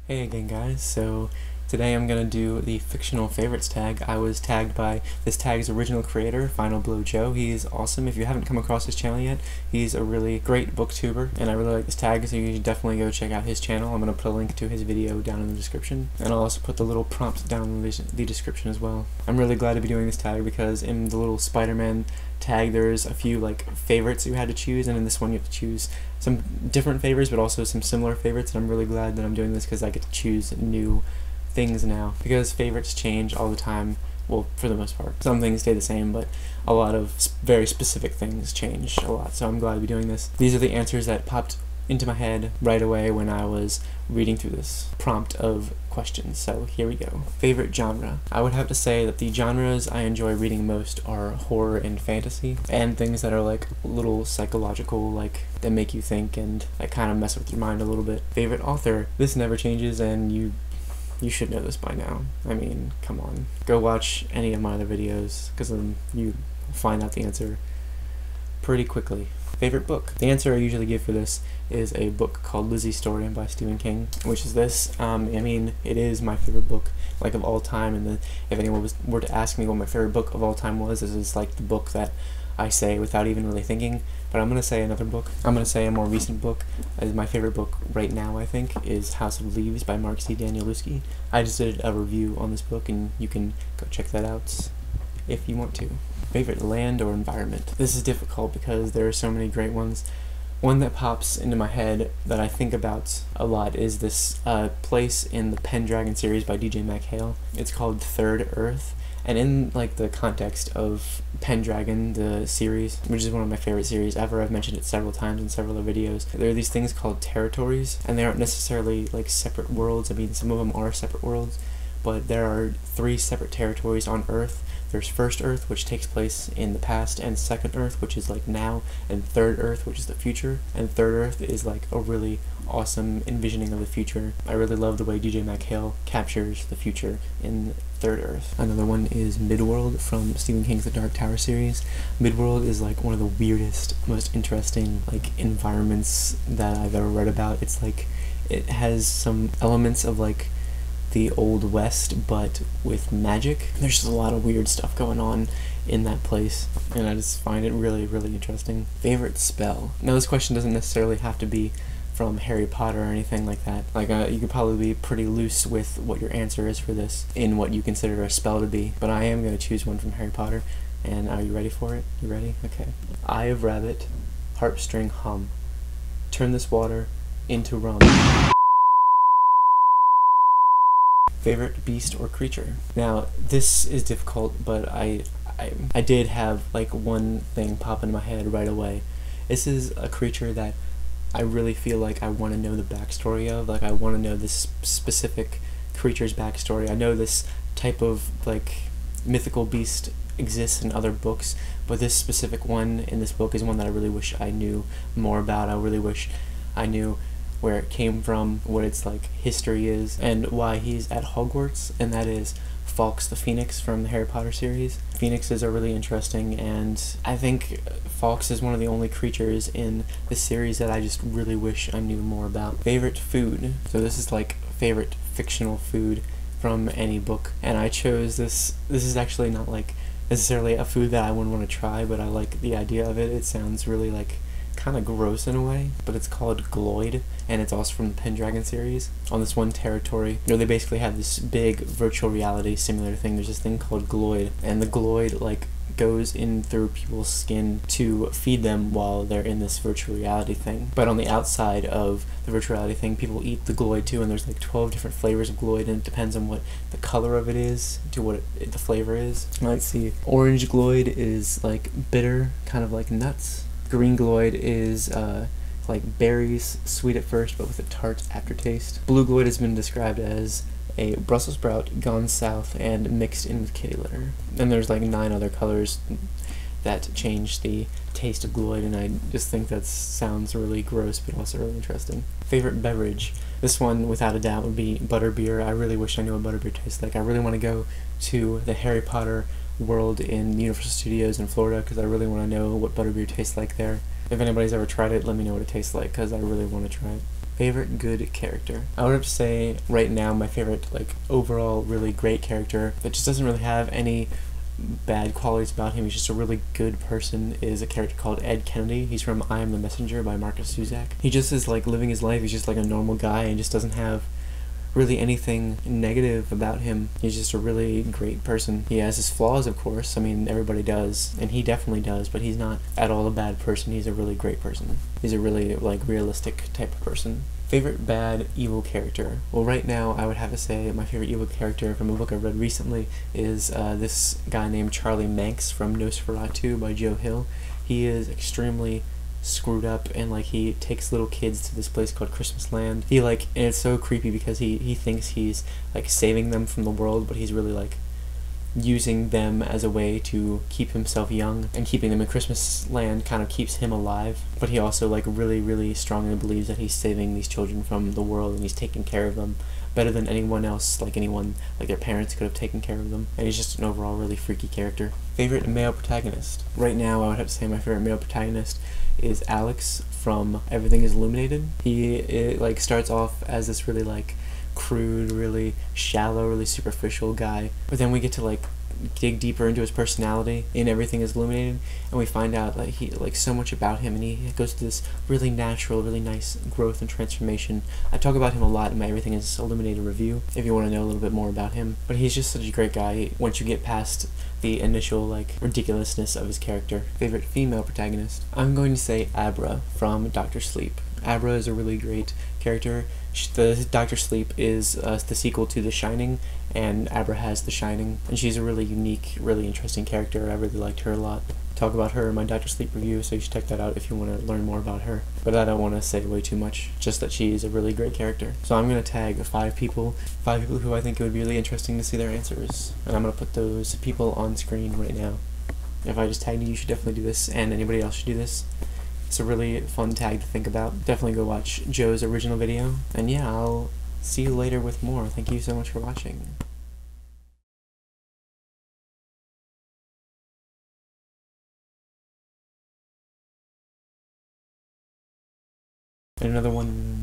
Hey again guys, so today I'm going to do the Fictional Favorites tag. I was tagged by this tag's original creator, Final Blow Joe. He's awesome. If you haven't come across his channel yet, he's a really great booktuber, and I really like this tag, so you should definitely go check out his channel. I'm going to put a link to his video down in the description, and I'll also put the little prompt down in the description as well. I'm really glad to be doing this tag because in the little Spider-Man tag there's a few favorites you had to choose, and in this one you have to choose some different favorites but also some similar favorites, and I'm really glad that I'm doing this because I get to choose new things now, because favorites change all the time. Well, for the most part. Some things stay the same, but a lot of very specific things change a lot, so I'm glad to be doing this. These are the answers that popped into my head right away when I was reading through this prompt of questions, so here we go. Favorite genre. I would have to say that the genres I enjoy reading most are horror and fantasy, and things that are like a little psychological, that make you think and that kind of mess with your mind a little bit. Favorite author. This never changes, and you should know this by now. I mean, come on. Go watch any of my other videos, because then you find out the answer pretty quickly. Favorite book. The answer I usually give for this is a book called Lizzie's Story by Stephen King, which is this. I mean, it is my favorite book, of all time, and if anyone were to ask me what my favorite book of all time was, this is the book that I say without even really thinking. But I'm going to say another book. I'm going to say a more recent book. My favorite book right now, I think, is House of Leaves by Mark C. Danielewski. I just did a review on this book, and you can go check that out if you want to. Favorite land or environment. This is difficult because there are so many great ones. One that pops into my head that I think about a lot is this place in the Pendragon series by DJ McHale. It's called Third Earth. And in the context of Pendragon, the series, which is one of my favorite series ever, I've mentioned it several times in several other videos, there are these things called territories, and they aren't necessarily separate worlds. I mean, some of them are separate worlds, but there are 3 separate territories on Earth. There's First Earth, which takes place in the past, and Second Earth, which is now, and Third Earth, which is the future. And Third Earth is a really awesome envisioning of the future. I really love the way DJ McHale captures the future in Third Earth. Another one is Midworld from Stephen King's The Dark Tower series. Midworld is one of the weirdest, most interesting environments that I've ever read about. It's it has some elements of the Old West, but with magic. There's just a lot of weird stuff going on in that place, and I just find it really, really interesting. Favorite spell. Now, this question doesn't necessarily have to be from Harry Potter or anything like that. You could probably be pretty loose with what your answer is for this in what you consider a spell to be, but I am going to choose one from Harry Potter, and are you ready for it? You ready? Okay. Eye of Rabbit, harp string hum. Turn this water into rum. Favorite beast or creature. Now, this is difficult, but I did have one thing pop into my head right away. This is a creature that I really feel I want to know the backstory of. I want to know this specific creature's backstory. I know this type of mythical beast exists in other books, but this specific one in this book is one that I really wish I knew more about. I really wish I knew where it came from, what its history is, and why he's at Hogwarts, and that is Fawkes the Phoenix from the Harry Potter series. Phoenixes are really interesting, and I think Fawkes is one of the only creatures in the series that I just really wish I knew more about. Favorite food. So this is favorite fictional food from any book, and I chose this. This is actually not necessarily a food that I would want to try, but I like the idea of it. It sounds really kind of gross in a way, but it's called Gloyd, and it's also from the Pendragon series. On this one territory, they basically have this big virtual reality simulator thing. There's this thing called Gloyd, and the Gloyd goes in through people's skin to feed them while they're in this virtual reality thing. But on the outside of the virtual reality thing, people eat the Gloyd too, and there's 12 different flavors of Gloyd, and it depends on what the color of it is to what the flavor is. Let's see. Orange Gloyd is bitter, kind of nuts. Green Gloyd is berries, sweet at first but with a tart aftertaste. Blue Gloyd has been described as a Brussels sprout gone south and mixed in with kitty litter. And there's 9 other colors that change the taste of Gloyd, and I just think that sounds really gross but also really interesting. Favorite beverage. This one, without a doubt, would be butterbeer. I really wish I knew what butterbeer tastes like. I really want to go to the Harry Potter world in Universal Studios in Florida because I really want to know what butterbeer tastes like there. If anybody's ever tried it, let me know what it tastes like because I really want to try it. Favorite good character. I would have to say right now my favorite overall really great character that just doesn't really have any bad qualities about him, he's just a really good person, is a character called Ed Kennedy. He's from I Am the Messenger by Marcus Zuzak. He just is living his life. He's just a normal guy and just doesn't have really anything negative about him. He's just a really great person. He has his flaws, of course. I mean, everybody does, and he definitely does, but he's not at all a bad person. He's a really great person. He's a really realistic type of person. Favorite bad evil character. Well, right now I would have to say my favorite evil character from a book I read recently is this guy named Charlie Manx from Nosferatu by Joe Hill. He is extremely screwed up, and he takes little kids to this place called Christmas Land. And it's so creepy because he thinks he's saving them from the world, but he's really using them as a way to keep himself young, and keeping them in Christmas Land kind of keeps him alive. But he also really strongly believes that he's saving these children from the world, and he's taking care of them better than anyone else, their parents could have taken care of them. And he's just an overall really freaky character. Favorite male protagonist. Right now I would have to say my favorite male protagonist is Alex from Everything is Illuminated. He starts off as this really crude, really shallow, really superficial guy, but then we get to dig deeper into his personality in Everything is Illuminated, and we find out he so much about him, and he goes through this really natural, really nice growth and transformation. I talk about him a lot in my Everything is Illuminated review if you want to know a little bit more about him, but he's just such a great guy once you get past the initial ridiculousness of his character. Favorite female protagonist. I'm going to say Abra from Dr. Sleep. Abra is a really great character. The Dr. Sleep is the sequel to The Shining, and Abra has The Shining, and she's a really unique, really interesting character. I really liked her a lot. Talk about her in my Dr. Sleep review, so you should check that out if you want to learn more about her. But I don't want to say way too much, just that she's a really great character. So I'm going to tag 5 people who I think it would be really interesting to see their answers, and I'm going to put those people on screen right now. If I just tagged you, you should definitely do this, and anybody else should do this. It's a really fun tag to think about. Definitely go watch Joe's original video. And yeah, I'll see you later with more. Thank you so much for watching. And another one.